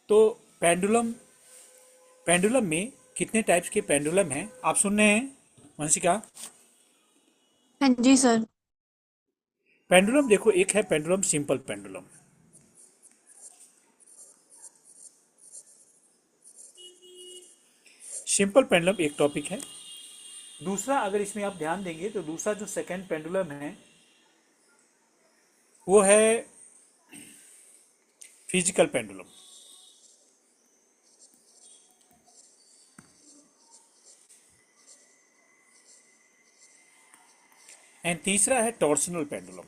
तो pendulum pendulum में कितने टाइप्स के पेंडुलम हैं आप सुन रहे हैं वंशिका? हाँ जी सर। पेंडुलम देखो, एक है pendulum simple pendulum. Simple pendulum एक टॉपिक है। दूसरा, अगर इसमें आप ध्यान देंगे तो दूसरा जो सेकंड पेंडुलम है वो है फिजिकल पेंडुलम। एंड तीसरा है टॉर्सनल पेंडुलम।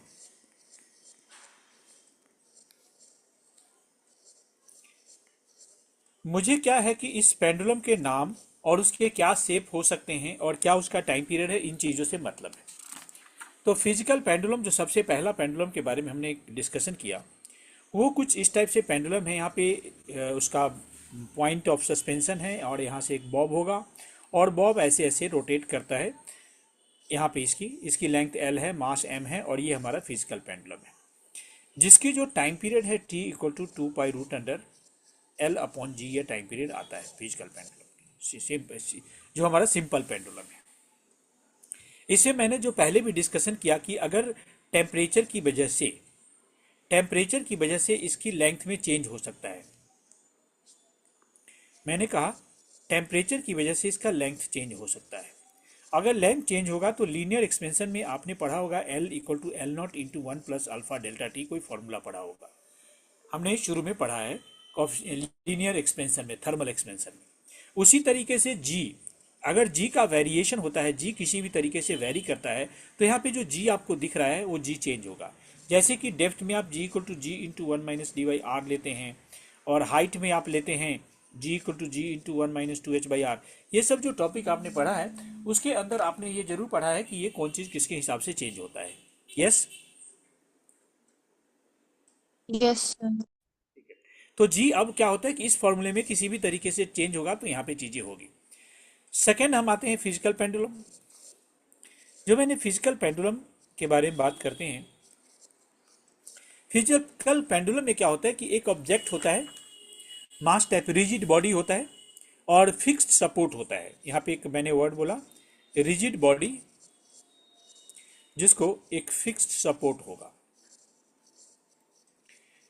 मुझे क्या है कि इस पेंडुलम के नाम और उसके क्या शेप हो सकते हैं और क्या उसका टाइम पीरियड है, इन चीज़ों से मतलब है। तो फिजिकल पेंडुलम जो सबसे पहला पेंडुलम के बारे में हमने डिस्कशन किया, वो कुछ इस टाइप से पेंडुलम है। यहाँ पे उसका पॉइंट ऑफ सस्पेंशन है और यहाँ से एक बॉब होगा और बॉब ऐसे ऐसे रोटेट करता है। यहाँ पे इसकी इसकी लेंथ एल है, मास एम है, और ये हमारा फिजिकल पेंडुलम है जिसकी जो टाइम पीरियड है T equal to 2 pi root under L upon G, ये टाइम पीरियड आता है फिजिकल पेंडुलम, जो हमारा सिंपल पेंडुलम है। इसे मैंने जो पहले भी डिस्कशन किया कि अगर टेम्परेचर की वजह से टेम्परेचर की वजह से इसकी लेंथ में चेंज हो सकता है। मैंने कहा टेम्परेचर की वजह से इसका लेंथ चेंज हो सकता है। अगर लेंथ चेंज होगा तो लीनियर एक्सपेंशन में आपने पढ़ा होगा L equal to L not into one plus alpha delta T, कोई फॉर्मूला पढ़ा होगा, हमने शुरू में पढ़ा है लीनियर एक्सपेंशन में, थर्मल एक्सपेंशन में। उसी तरीके से जी, अगर जी का वेरिएशन होता है, जी किसी भी तरीके से वेरी करता है, तो यहाँ पे जो जी आपको दिख रहा है वो जी चेंज होगा। जैसे कि डेप्थ में आप G equal to G into one minus D by R लेते हैं, और हाइट में आप लेते हैं G equal to G into one minus two H by R. ये सब जो टॉपिक आपने पढ़ा है उसके अंदर आपने ये जरूर पढ़ा है कि ये कौन चीज़ किसके हिसाब से चेंज होता है। यस। Yes sir. तो जी अब क्या होता है कि इस फॉर्मूले में किसी भी तरीके से चेंज होगा तो यहाँ पे चीजें होगी। सेकेंड, हम आते हैं फिजिकल पेंडुलम। जो मैंने फिजिकल पेंडुलम के बारे में बात करते हैं, फिजिकल पेंडुलम में क्या होता है कि एक ऑब्जेक्ट होता है, मास टाइप रिजिड बॉडी होता है, और फिक्स्ड सपोर्ट होता है। यहाँ पे एक मैंने वर्ड बोला रिजिड बॉडी, जिसको एक फिक्स्ड सपोर्ट होगा।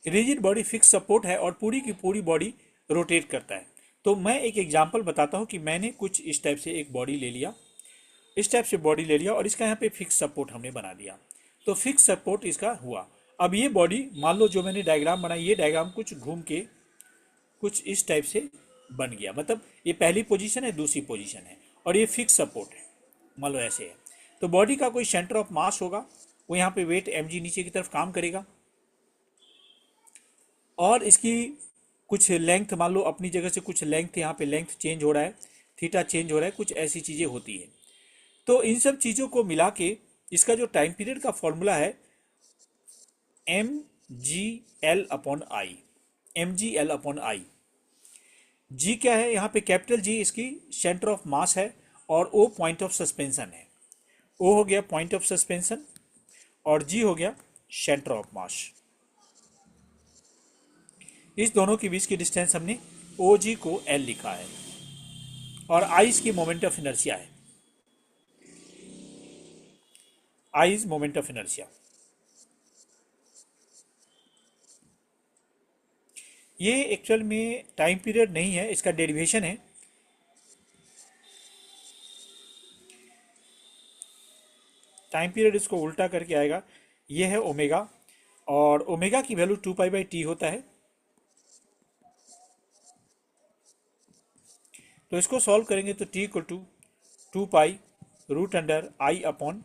रिजिड बॉडी फिक्स सपोर्ट है और पूरी की पूरी बॉडी रोटेट करता है। तो मैं एक एग्जांपल बताता हूँ कि मैंने कुछ इस टाइप से एक बॉडी ले लिया, इस टाइप से बॉडी ले लिया और इसका यहाँ पे फिक्स सपोर्ट हमने बना दिया। तो फिक्स सपोर्ट इसका हुआ। अब ये बॉडी, मान लो जो मैंने डायग्राम बनाई, ये डायग्राम कुछ घूम के कुछ इस टाइप से बन गया, मतलब ये पहली पोजीशन है, दूसरी पोजीशन है, और ये फिक्स सपोर्ट है, मान लो ऐसे है। तो बॉडी का कोई सेंटर ऑफ मास होगा, वो यहाँ पे वेट एम जी नीचे की तरफ काम करेगा, और इसकी कुछ लेंथ, मान लो अपनी जगह से कुछ लेंथ, यहाँ पे लेंथ चेंज हो रहा है, थीटा चेंज हो रहा है, कुछ ऐसी चीज़ें होती है। तो इन सब चीज़ों को मिला के इसका जो टाइम पीरियड का फॉर्मूला है M G L upon I. M G L upon I. G क्या है यहाँ पे, कैपिटल जी इसकी सेंटर ऑफ मास है और ओ पॉइंट ऑफ सस्पेंशन है। ओ हो गया पॉइंट ऑफ सस्पेंशन और जी हो गया सेंटर ऑफ मास। इस दोनों के बीच की डिस्टेंस हमने ओ जी को एल लिखा है, और आई इसकी मोमेंट ऑफ इनर्शिया है। I is moment of inertia. ये एक्चुअल में टाइम पीरियड नहीं है, इसका डेरिवेशन है। टाइम पीरियड इसको उल्टा करके आएगा, ये है ओमेगा, और ओमेगा की वैल्यू 2 पाई बाई टी होता है। तो इसको सॉल्व करेंगे तो T equal to 2 pi root under I upon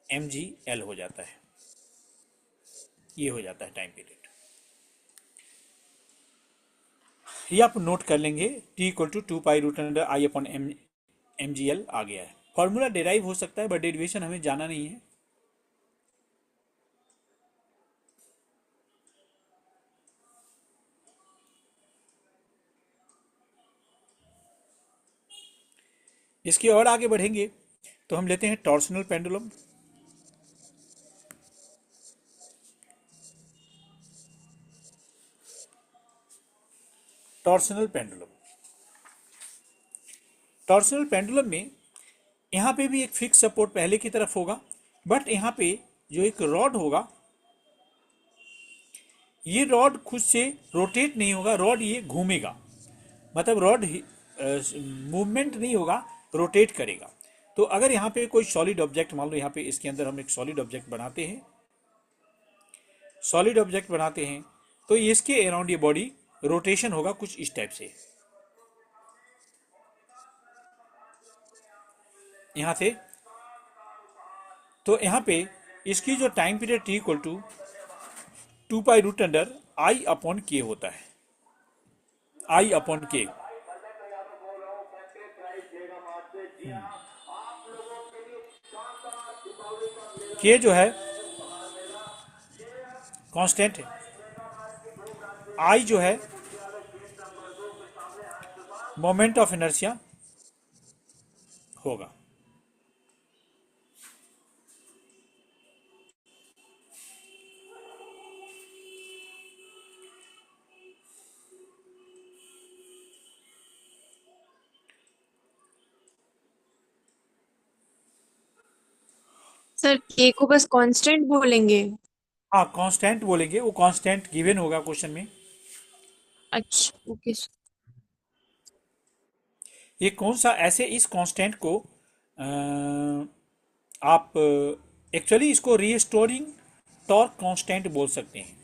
M G L हो जाता है। ये हो जाता है टाइम पीरियड। ये आप नोट कर लेंगे, T equal to 2 pi root under I upon M G L आ गया है। फॉर्मूला डेराइव हो सकता है बट डेरिवेशन हमें जाना नहीं है। इसके और आगे बढ़ेंगे तो हम लेते हैं torsional pendulum. Torsional pendulum. Torsional pendulum में यहाँ पे भी एक फिक्स सपोर्ट पहले की तरफ होगा, बट यहाँ पे जो एक रॉड होगा, ये रॉड खुद से रोटेट नहीं होगा, रॉड ये घूमेगा, मतलब रॉड मूवमेंट नहीं होगा, रोटेट करेगा। तो अगर यहाँ पे कोई सॉलिड ऑब्जेक्ट, मान लो यहाँ पे इसके अंदर हम एक सॉलिड ऑब्जेक्ट बनाते हैं, सॉलिड ऑब्जेक्ट बनाते हैं, तो इसके अराउंड ये बॉडी रोटेशन होगा कुछ इस टाइप से, यहाँ से। तो यहाँ पे इसकी जो time period T equal to 2 pi root under I upon K होता है, आई अपॉन के। के जो है कांस्टेंट है, आई जो है मोमेंट ऑफ इनर्शिया होगा। सर के को बस कांस्टेंट बोलेंगे? हाँ, कांस्टेंट बोलेंगे, वो कांस्टेंट गिवन होगा क्वेश्चन में। अच्छा, ओके सर। ये कौन सा, ऐसे इस कांस्टेंट को आप एक्चुअली इसको रीस्टोरिंग टॉर्क कांस्टेंट बोल सकते हैं,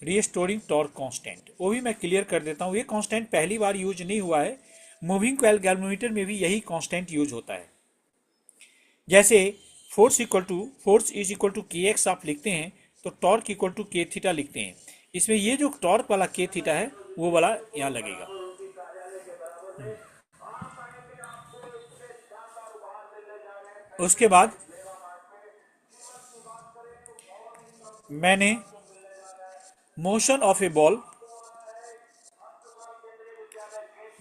रीस्टोरिंग टॉर्क कांस्टेंट। वो भी मैं क्लियर कर देता हूँ, ये कांस्टेंट पहली बार यूज नहीं हुआ है, मूविंग कॉइल गैल्वेनोमीटर में भी यही कांस्टेंट यूज होता है। जैसे फोर्स इज इक्वल टू के एक्स आप लिखते हैं, तो टॉर्क इक्वल टू के थीटा लिखते हैं। इसमें ये जो टॉर्क वाला के थीटा है वो वाला यहाँ लगेगा। उसके बाद मैंने motion of A ball,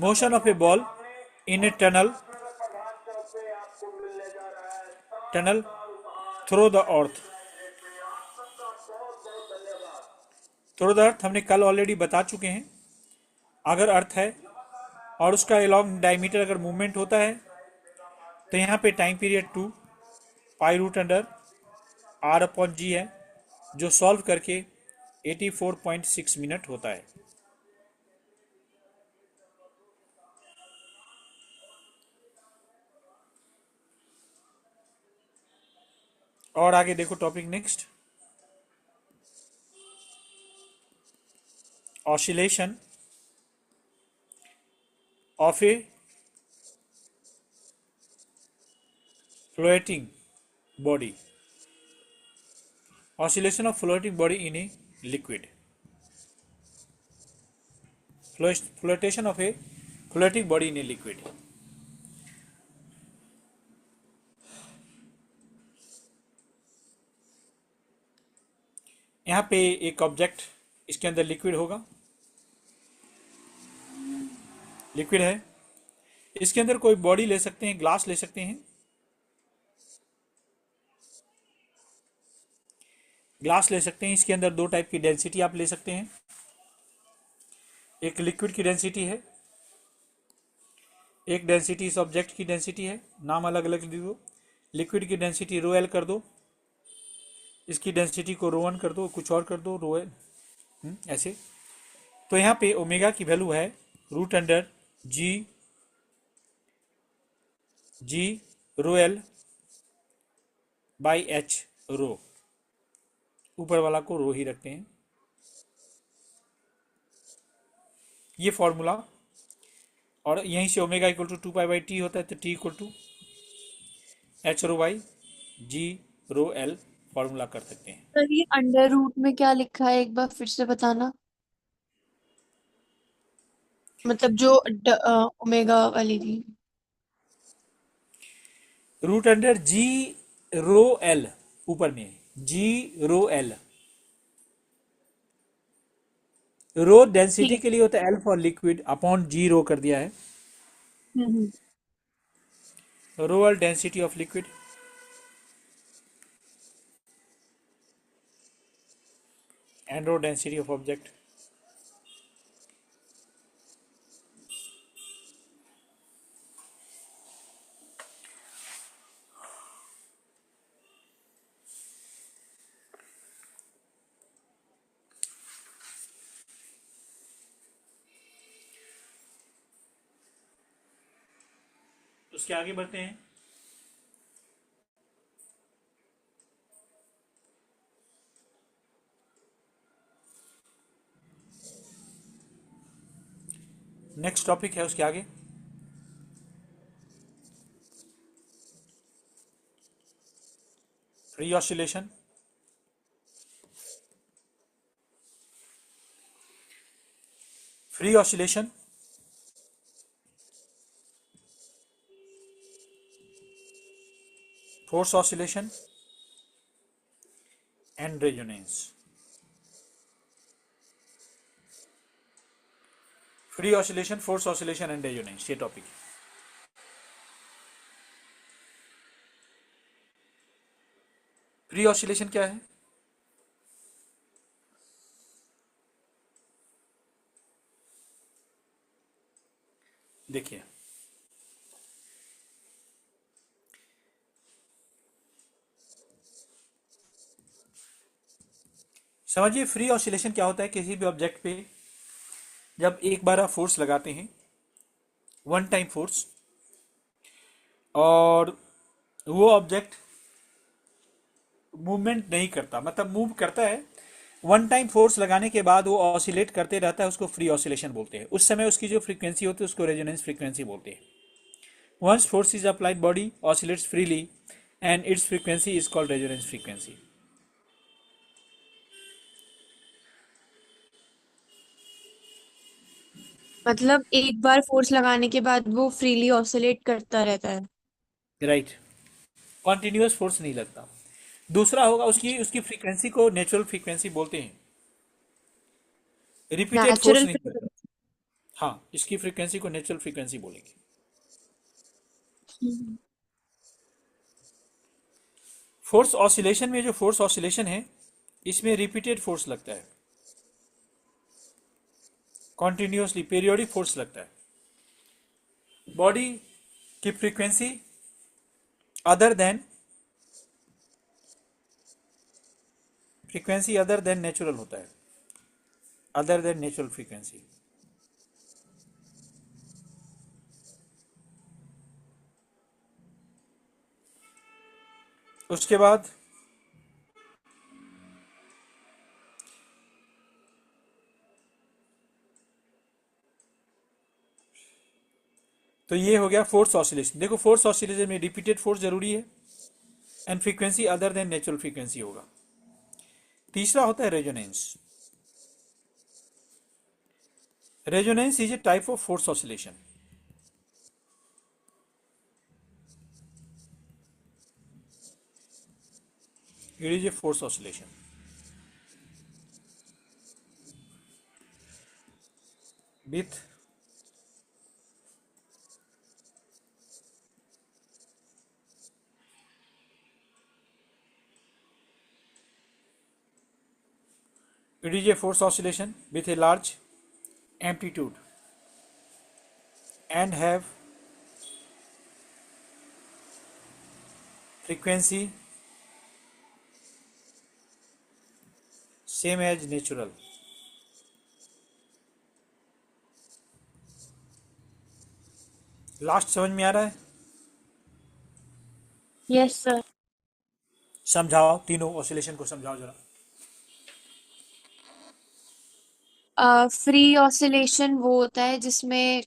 motion of A ball in a tunnel, tunnel through the earth, through the earth हमने कल ऑलरेडी बता चुके हैं। अगर अर्थ है और उसका अलॉन्ग डायमीटर अगर मूवमेंट होता है, तो यहाँ पे time period 2 pi root under R/G है, जो सॉल्व करके 84.6 मिनट होता है। और आगे देखो topic next, oscillation of a floating body, oscillation of floating body in a liquid, flotation of a floating body in a liquid. यहाँ पे एक ऑब्जेक्ट, इसके अंदर लिक्विड होगा, लिक्विड है, इसके अंदर कोई बॉडी ले सकते हैं, ग्लास ले सकते हैं, ग्लास ले सकते हैं। इसके अंदर दो टाइप की डेंसिटी आप ले सकते हैं, एक लिक्विड की डेंसिटी है, एक डेंसिटी इस ऑब्जेक्ट की डेंसिटी है, नाम अलग अलग लिख दो। लिक्विड की डेंसिटी रो एल कर दो, इसकी डेंसिटी को रो वन कर दो, कुछ और कर दो, रो एल, ऐसे। तो यहाँ पे ओमेगा की वैल्यू है √G rho L by H rho, ऊपर वाला को रो ही रखते हैं, ये फॉर्मूला। और यहीं से ओमेगा इक्वल टू 2 पाई/T होता है, तो T equal to H rho by G rho L formula कर सकते हैं। सर ये अंडर रूट में क्या लिखा है, एक बार फिर से बताना, मतलब जो ओमेगा वाली थी। √G रो एल, ऊपर में G रो एल, रो ठीक डेंसिटी है। के लिए होता है L for liquid, upon G rho कर दिया है, hmm. Rho L density of liquid and rho density of object. उसके आगे बढ़ते हैं। नेक्स्ट टॉपिक है उसके आगे, free oscillation. Free oscillation force oscillation and resonance. Free oscillation, force oscillation and resonance, ये टॉपिक है। फ्री ऑसिलेशन क्या है? देखिए, समझिए फ्री ऑसिलेशन क्या होता है। किसी भी ऑब्जेक्ट पे जब एक बार आप फोर्स लगाते हैं, वन टाइम फोर्स, और वो ऑब्जेक्ट मूवमेंट नहीं करता, मतलब मूव करता है, वन टाइम फोर्स लगाने के बाद वो ऑसिलेट करते रहता है, उसको फ्री ऑसिलेशन बोलते हैं। उस समय उसकी जो फ्रीक्वेंसी होती है उसको रेजोनेंस फ्रीक्वेंसी बोलते हैं। Once force is applied, body oscillates freely and its frequency is called resonance frequency. मतलब एक बार फोर्स लगाने के बाद वो फ्रीली ऑसिलेट करता रहता है। राइट, कॉन्टिन्यूस फोर्स नहीं लगता। दूसरा होगा उसकी उसकी फ्रीक्वेंसी को नेचुरल फ्रीक्वेंसी बोलते हैं, रिपीटेड फोर्स नेचुरल। नहीं लगता। हाँ, इसकी फ्रीक्वेंसी को नेचुरल फ्रीक्वेंसी बोलेंगे। फोर्स ऑसिलेशन में, जो फोर्स ऑसिलेशन है, इसमें रिपीटेड फोर्स लगता है, कॉन्टिन्यूसली पीरियोडिक फोर्स लगता है। बॉडी की फ्रीक्वेंसी अदर देन नेचुरल होता है, अदर देन नेचुरल फ्रीक्वेंसी। उसके बाद तो ये हो गया फोर्स ऑसिलेशन। देखो, फोर्स ऑसिलेशन में रिपीटेड फोर्स जरूरी है and frequency other than natural frequency होगा। तीसरा होता है resonance. Resonance is a type of force oscillation. It is a force oscillation with it is a force oscillation with a large amplitude and have frequency same as natural। Last समझ में आ रहा है? Yes sir. समझाओ, तीनों oscillation को समझाओ जरा। Free oscillation वो होता है जिसमें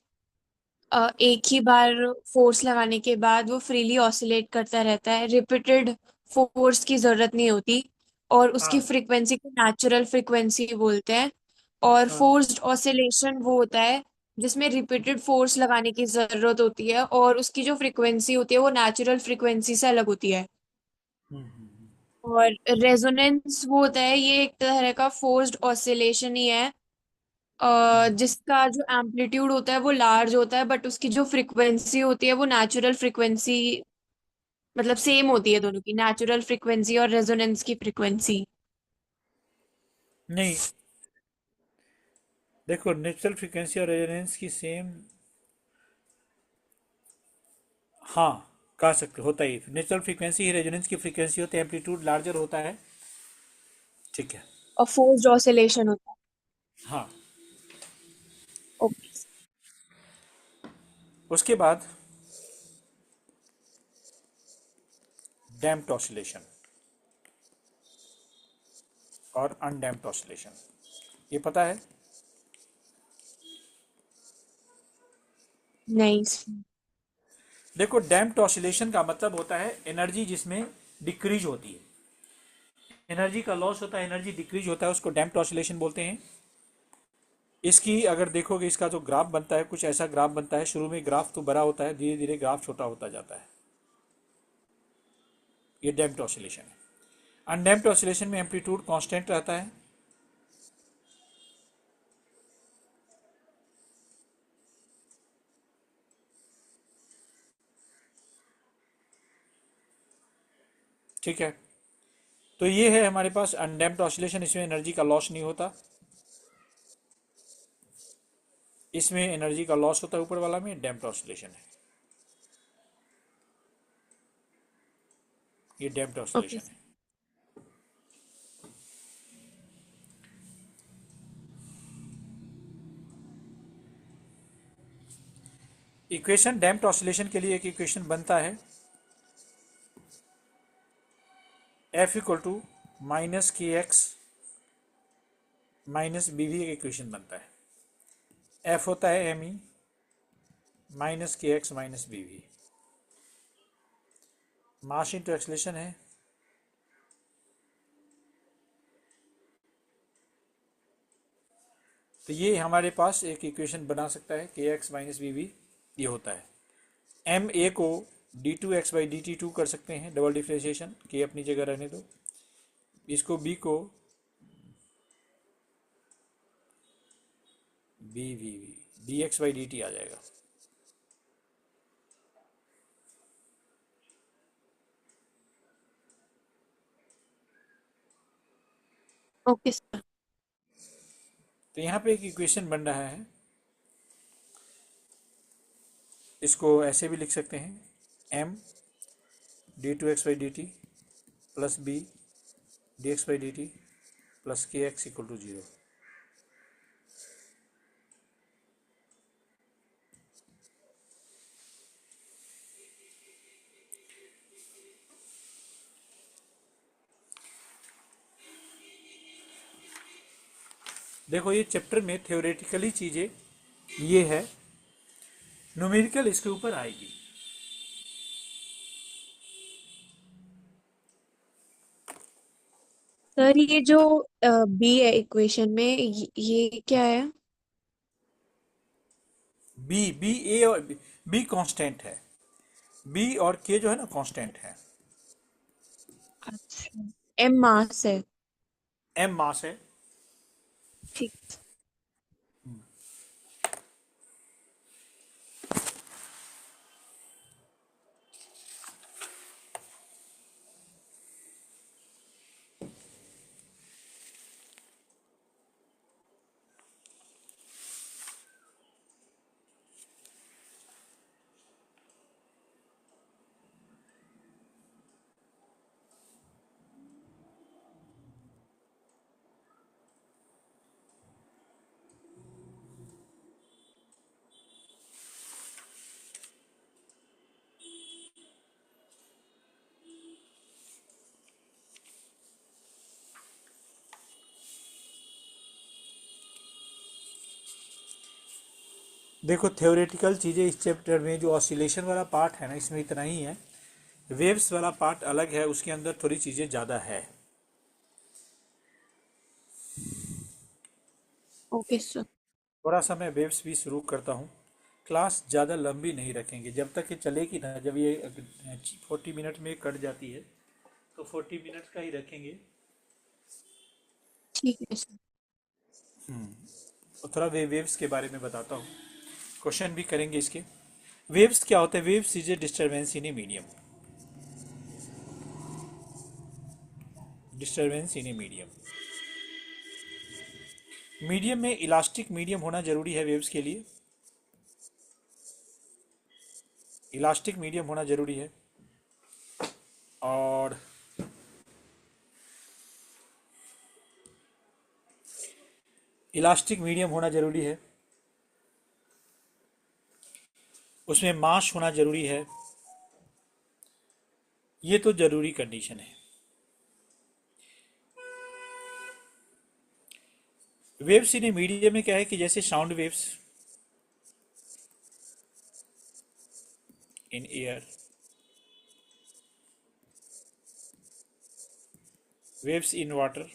एक ही बार फोर्स लगाने के बाद वो फ्रीली ऑसिलेट करता रहता है, रिपीटेड फोर्स की जरूरत नहीं होती, और उसकी हाँ फ्रीक्वेंसी को नेचुरल फ्रीक्वेंसी बोलते हैं। और हाँ। फोर्स्ड ऑसिलेशन वो होता है जिसमें रिपीटेड फोर्स लगाने की जरूरत होती है और उसकी जो फ्रीक्वेंसी होती है वो नेचुरल फ्रीक्वेंसी से अलग होती है। और रेजोनेंस वो होता है, ये एक तरह का फोर्स्ड ऑसिलेशन ही है, जिसका जो एम्पलीट्यूड होता है वो लार्ज होता है, बट उसकी जो फ्रीक्वेंसी होती है वो नेचुरल फ्रीक्वेंसी, मतलब सेम होती है दोनों की, नेचुरल फ्रीक्वेंसी और रेजोनेंस की फ्रीक्वेंसी। नहीं, देखो, नेचुरल फ्रीक्वेंसी और रेजोनेंस की सेम, हाँ, कह सकते, होता ही नेचुरल फ्रीक्वेंसी ही रेजोनेंस की फ्रीक्वेंसी होती है, एम्पलीट्यूड लार्जर होता है। ठीक है। और फोर्स्ड ऑसिलेशन होता है। हाँ। ओके। उसके बाद डैम्प्ड ऑसिलेशन और अनडैम्प्ड ऑसिलेशन, ये पता है? नहीं। देखो, डैम्प्ड ऑसिलेशन का मतलब होता है एनर्जी जिसमें डिक्रीज होती है, एनर्जी का लॉस होता है, एनर्जी डिक्रीज होता है, उसको डैम्प्ड ऑसिलेशन बोलते हैं। इसकी अगर देखोगे, इसका जो ग्राफ बनता है कुछ ऐसा ग्राफ बनता है, शुरू में ग्राफ तो बड़ा होता है, धीरे धीरे ग्राफ छोटा होता जाता है, ये डैम्प्ड ऑसिलेशन है। अनडैम्प्ड ऑसिलेशन में एम्पलीट्यूड कांस्टेंट रहता है, ठीक है। तो ये है हमारे पास अनडैम्प्ड ऑसिलेशन, इसमें एनर्जी का लॉस नहीं होता, इसमें एनर्जी का लॉस होता है, ऊपर वाला में डैम्प्ड ऑसिलेशन है, ये डैम्प्ड ओके ऑसिलेशन सर। है। इक्वेशन डैम्प्ड ऑसिलेशन के लिए एक इक्वेशन बनता है, F equal to minus K X minus B V, एक इक्वेशन बनता है। एफ होता है M E minus K X minus B V, mass into acceleration है, तो ये हमारे पास एक इक्वेशन बना सकता है, के एक्स माइनस बी वी ये होता है। एम ए को D two X by D T two कर सकते हैं, डबल डिफ्रेंशिएशन, के अपनी जगह रहने दो, इसको बी को B V V D X by D T आ जाएगा। Okay sir. तो यहाँ पे एक इक्वेशन बन रहा है, इसको ऐसे भी लिख सकते हैं, M D two X by D T plus B D X by D T plus K X equal to zero. देखो, ये चैप्टर में थ्योरेटिकली चीज़ें ये है, न्यूमेरिकल इसके ऊपर आएगी। सर ये जो बी है इक्वेशन में, ये क्या है? बी बी ए और बी कांस्टेंट है, बी और के जो है ना कांस्टेंट है, अच्छा। एम मास है। एम मास है। ठीक। देखो, थ्योरेटिकल चीज़ें इस चैप्टर में जो ऑसिलेशन वाला पार्ट है ना, इसमें इतना ही है, वेव्स वाला पार्ट अलग है, उसके अंदर थोड़ी चीज़ें ज़्यादा है। Okay sir. थोड़ा सा मैं वेव्स भी शुरू करता हूँ, क्लास ज़्यादा लंबी नहीं रखेंगे, जब तक ये चलेगी ना, जब ये 40 मिनट में कट जाती है तो 40 मिनट का ही रखेंगे। ठीक है सर। और थोड़ा वेव्स के बारे में बताता हूँ, क्वेश्चन भी करेंगे इसके। वेव्स क्या होता है? Waves is a disturbance in a medium, disturbance in a medium. Medium में इलास्टिक मीडियम होना जरूरी है वेव्स के लिए, इलास्टिक मीडियम होना जरूरी है, और इलास्टिक मीडियम होना जरूरी है, उसमें मास होना जरूरी है, ये तो जरूरी कंडीशन है। वेव्स इन ए मीडियम में क्या है कि जैसे sound waves in air, waves in water,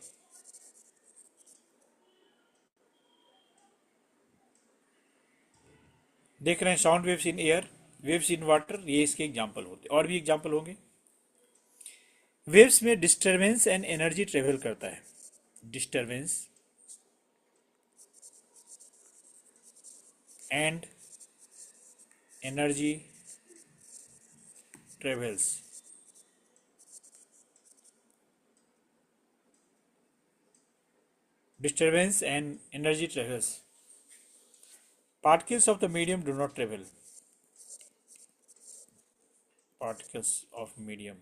देख रहे हैं sound waves in air, waves in water, ये इसके एग्जाम्पल होते हैं। और भी एग्जाम्पल होंगे। वेव्स में डिस्टरबेंस एंड एनर्जी ट्रेवल करता है। Disturbance and energy travels. Disturbance and energy travels. Particles of the medium do not travel. Particles of medium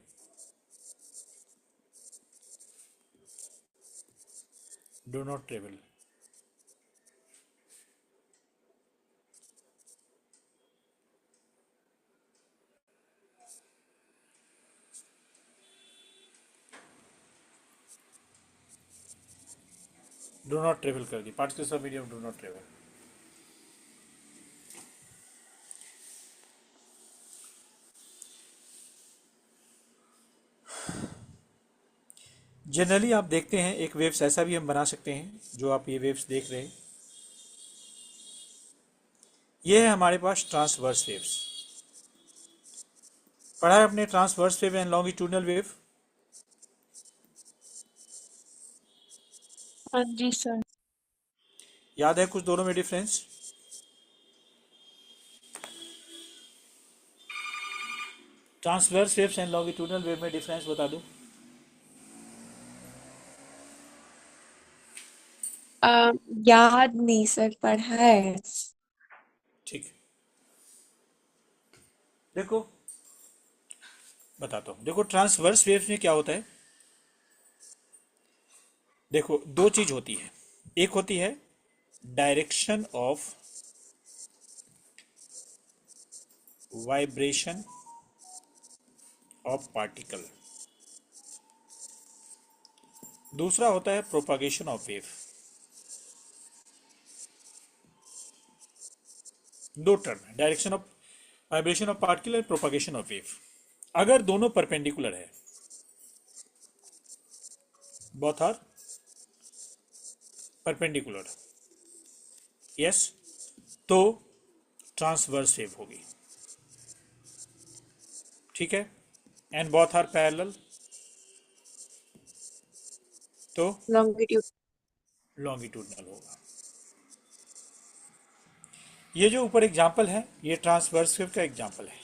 do not travel. Do not travel कर दी। Particles of medium do not travel. Generally आप देखते हैं एक waves ऐसा भी हम बना सकते हैं, जो आप ये वेव्स देख रहे हैं, ये है हमारे पास ट्रांसवर्स वेव्स। पढ़ा है अपने transverse wave and longitudinal wave. हाँ जी सर। याद है कुछ दोनों में difference? Transverse waves and longitudinal wave में डिफरेंस बता दो। याद नहीं सर, पढ़ा है। ठीक है, देखो बताता हूँ। देखो ट्रांसवर्स वेव्स में क्या होता है, देखो दो चीज होती है। एक होती है direction of vibration of particle, दूसरा होता है प्रोपागेशन ऑफ वेव। दो टर्म है, direction of vibration of particle and propagation of wave. अगर दोनों परपेंडिकुलर है, बोथ आर परपेंडिकुलर, यस, तो ट्रांसवर्स वेव होगी। ठीक है, एंड बोथ आर पैरेलल, तो लॉन्गिट्यूड। लॉन्गिट्यूडनल होगा। ये जो ऊपर एग्जाम्पल है, ये ट्रांसवर्स वेव का एग्जाम्पल है।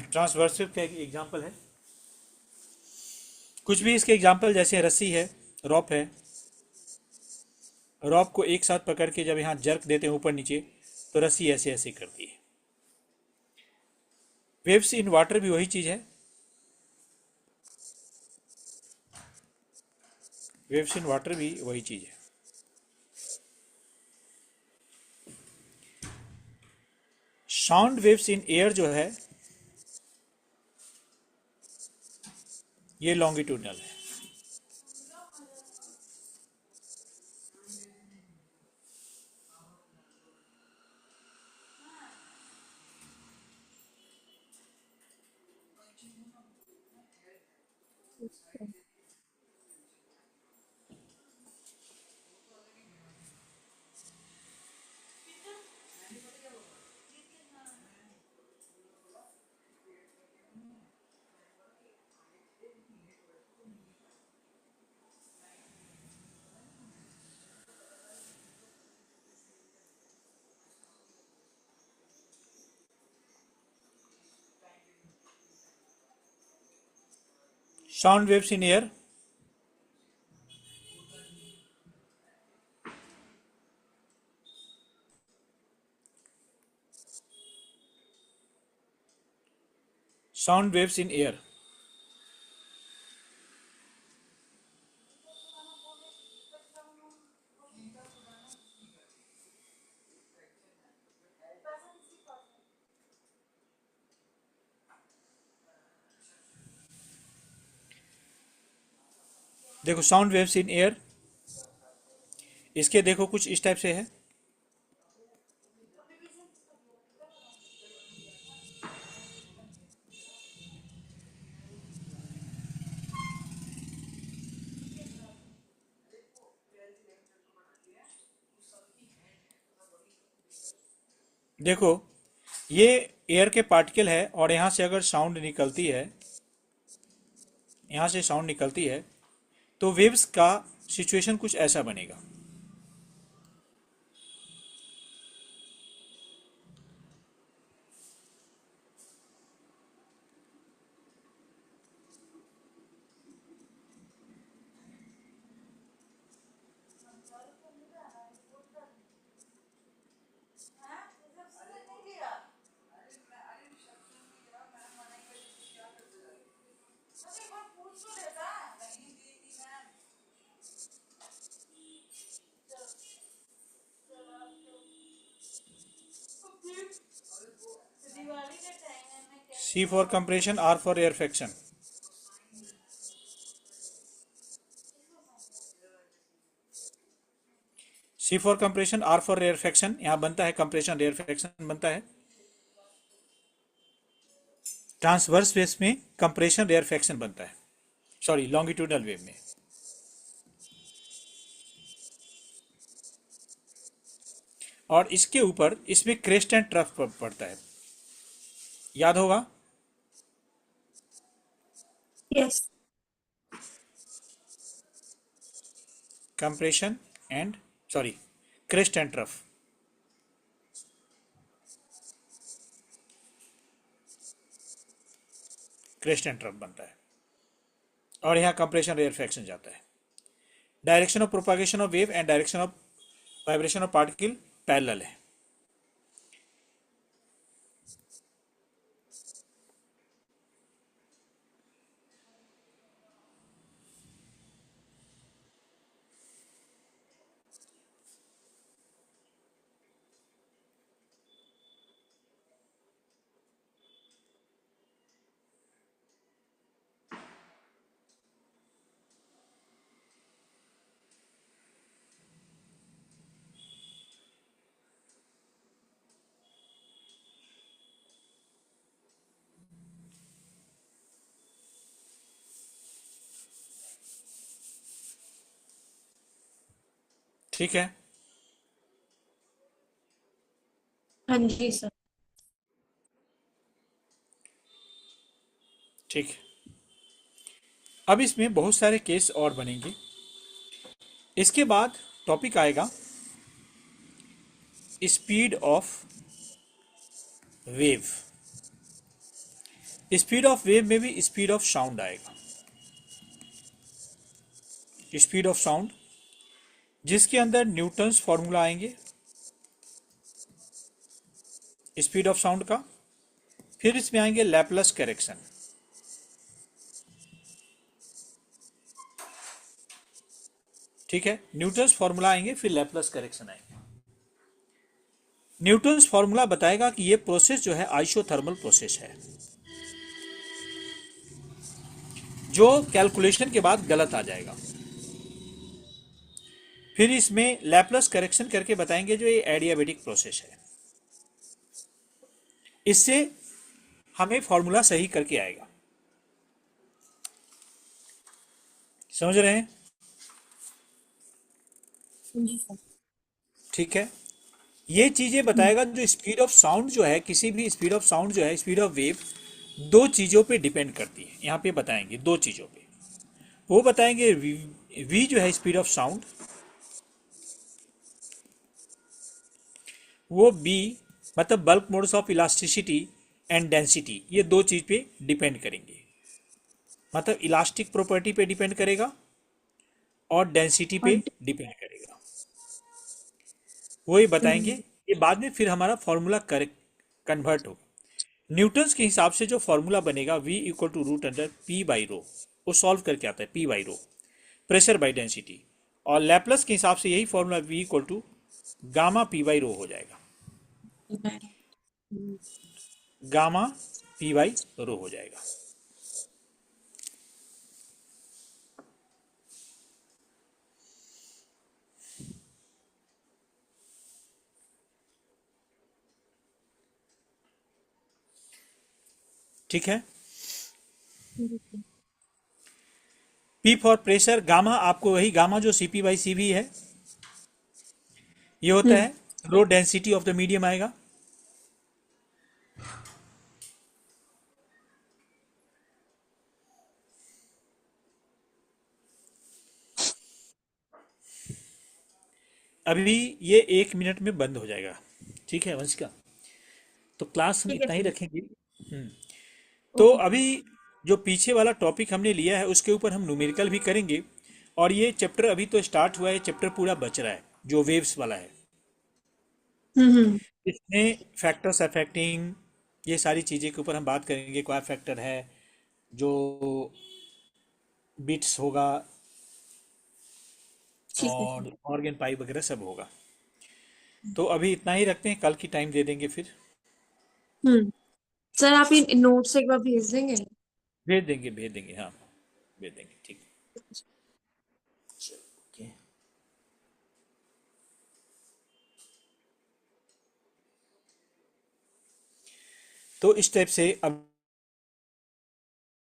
ट्रांसवर्स वेव का एग्जाम्पल है। कुछ भी इसके एग्जाम्पल जैसे रस्सी है, रॉप है, रॉप को एक साथ पकड़ के जब यहाँ जर्क देते हैं ऊपर नीचे, तो रस्सी ऐसे ऐसे करती है। वेव्स इन वाटर भी वही चीज है। वेव्स इन वाटर भी वही चीज है। साउंड वेव्स इन एयर जो है, ये लॉन्गिट्यूडनल है। Sound waves in air, sound waves in air, देखो साउंड वेव्स इन एयर, इसके देखो कुछ इस टाइप से है। देखो ये एयर के पार्टिकल है और यहाँ से अगर साउंड निकलती है, यहाँ से साउंड निकलती है, तो वेव्स का सिचुएशन कुछ ऐसा बनेगा। C for compression, R for rarefaction. C for compression, R for rarefaction, यहाँ बनता है कंप्रेशन रेयरफेक्शन बनता है। ट्रांसवर्स वेव में कंप्रेशन रेयरफेक्शन बनता है, सॉरी लॉन्गिट्यूडनल वेव में। और इसके ऊपर इसमें क्रेस्ट एंड ट्रफ पड़ता है, याद होगा। Yes. Compression and, sorry, crest and trough. Crest and trough बनता है और यहाँ कंप्रेशन रेयरफेक्शन जाता है। Direction of propagation of wave and direction of vibration of particle parallel है। ठीक है। हाँ जी सर। ठीक है, अब इसमें बहुत सारे केस और बनेंगे। इसके बाद टॉपिक आएगा speed of wave. Speed of wave में भी स्पीड ऑफ साउंड आएगा। स्पीड ऑफ साउंड जिसके अंदर न्यूटन्स फॉर्मूला आएंगे स्पीड ऑफ साउंड का। फिर इसमें आएंगे लैपलेस करेक्शन। ठीक है, न्यूटन्स फॉर्मूला आएंगे, फिर लैपलेस करेक्शन आएंगे। न्यूटन्स फॉर्मूला बताएगा कि ये प्रोसेस जो है आइसोथर्मल प्रोसेस है, जो कैलकुलेशन के बाद गलत आ जाएगा। फिर इसमें लैपलेस करेक्शन करके बताएंगे जो ये एडियाबेटिक प्रोसेस है। इससे हमें फॉर्मूला सही करके आएगा। समझ रहे हैं? हाँ जी सर। ठीक है, ये चीजें बताएगा। जो स्पीड ऑफ साउंड जो है, किसी भी स्पीड ऑफ साउंड जो है, स्पीड ऑफ वेव दो चीजों पे डिपेंड करती है। यहां पे बताएंगे दो चीजों पे। वो बताएंगे वी जो है स्पीड ऑफ साउंड, वो बी मतलब bulk modes of elasticity and density, ये दो चीज पे डिपेंड करेंगे। मतलब इलास्टिक प्रॉपर्टी पे डिपेंड करेगा और डेंसिटी पे और डिपेंड करेगा। वही बताएंगे। ये बाद में फिर हमारा फॉर्मूला करेक्ट कन्वर्ट होगा। न्यूटन्स के हिसाब से जो फॉर्मूला बनेगा V equal to root under P by rho, वो सॉल्व करके आता है P by rho, pressure by density. और लैपलेस के हिसाब से यही formula V equal to gamma P by rho हो जाएगा। गामा P बाई रो हो जाएगा। ठीक है। हम्म पी फॉर प्रेशर, गामा, आपको वही गामा जो सीपी बाई सी भी है, ये होता हम्म, है रो डेंसिटी ऑफ द मीडियम आएगा। अभी ये 1 मिनट में बंद हो जाएगा। ठीक है वंशिका, तो क्लास हम ठीक है इतना ही सर। रखेंगे। तो ओके सर। अभी जो पीछे वाला टॉपिक हमने लिया है उसके ऊपर हम न्यूमेरिकल भी करेंगे। और ये चैप्टर अभी तो स्टार्ट हुआ है, चैप्टर पूरा बच रहा है जो वेव्स वाला है। हम्म। इसमें फैक्टर्स अफेक्टिंग, ये सारी चीज़ें के ऊपर हम बात करेंगे। क्या फैक्टर है जो बिट्स होगा, ठीक है सर। और ऑर्गन पाइप वगैरह सब होगा। तो अभी इतना ही रखते हैं, कल की टाइम दे देंगे फिर। हम्म। सर आप ये नोट्स एक बार भेज देंगे? भेज देंगे, भेज देंगे, हाँ भेज देंगे, ठीक है। ओके। तो इस टाइप से अब